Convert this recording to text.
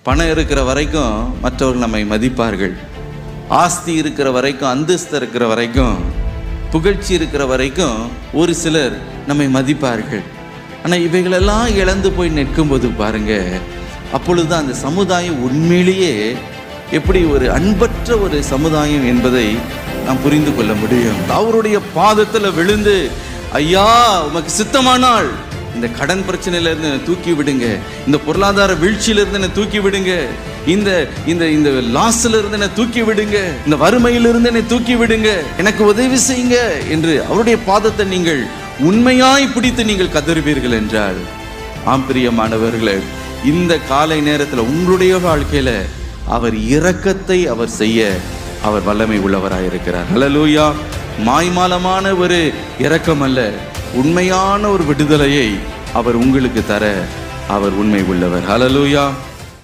பணம் இருக்கிற வரைக்கும் மற்றவர்கள் நம்மை மதிப்பார்கள். ஆஸ்தி இருக்கிற வரைக்கும், அந்தஸ்து இருக்கிற வரைக்கும், புகழ்ச்சி இருக்கிற வரைக்கும் ஒரு சிலர் நம்மை மதிப்பார்கள். ஆனால் இவைகளெல்லாம் இழந்து போய் நிற்கும்போது பாருங்க, அப்பொழுது அந்த சமுதாயம் உண்மையிலேயே எப்படி ஒரு அன்பற்ற ஒரு சமுதாயம் என்பதை நாம் புரிந்து கொள்ள முடியும். அவருடைய பாதத்தில் விழுந்து, ஐயா உமக்கு சித்தமானால் இந்த கடன் பிரச்சனையிலிருந்து என்னை தூக்கி விடுங்க, இந்த பொருளாதார வீழ்ச்சியிலிருந்து என்னை தூக்கி விடுங்க, இந்த இந்த இந்த லாஸ்ல இருந்து என்னை தூக்கி விடுங்க, இந்த வறுமையிலிருந்து என்னை தூக்கி விடுங்க, எனக்கு உதவி செய்யுங்க என்று அவருடைய பாதத்தை நீங்கள் உண்மையாய் பிடித்து நீங்கள் கதறுவீர்கள் என்றால், ஆம் பிரியமானவர்களே, இந்த காலை நேரத்தில் உங்களுடைய வாழ்க்கையில அவர் இரக்கத்தை அவர் செய்ய அவர் வல்லமை உள்ளவராயிருக்கிறார். ஹல்லேலூயா. மாய்மாலமான ஒரு இரக்கம் அல்ல, உண்மையான ஒரு விடுதலையை அவர் உங்களுக்கு தர அவர் உண்மை உள்ளவர். ஹல்லேலூயா.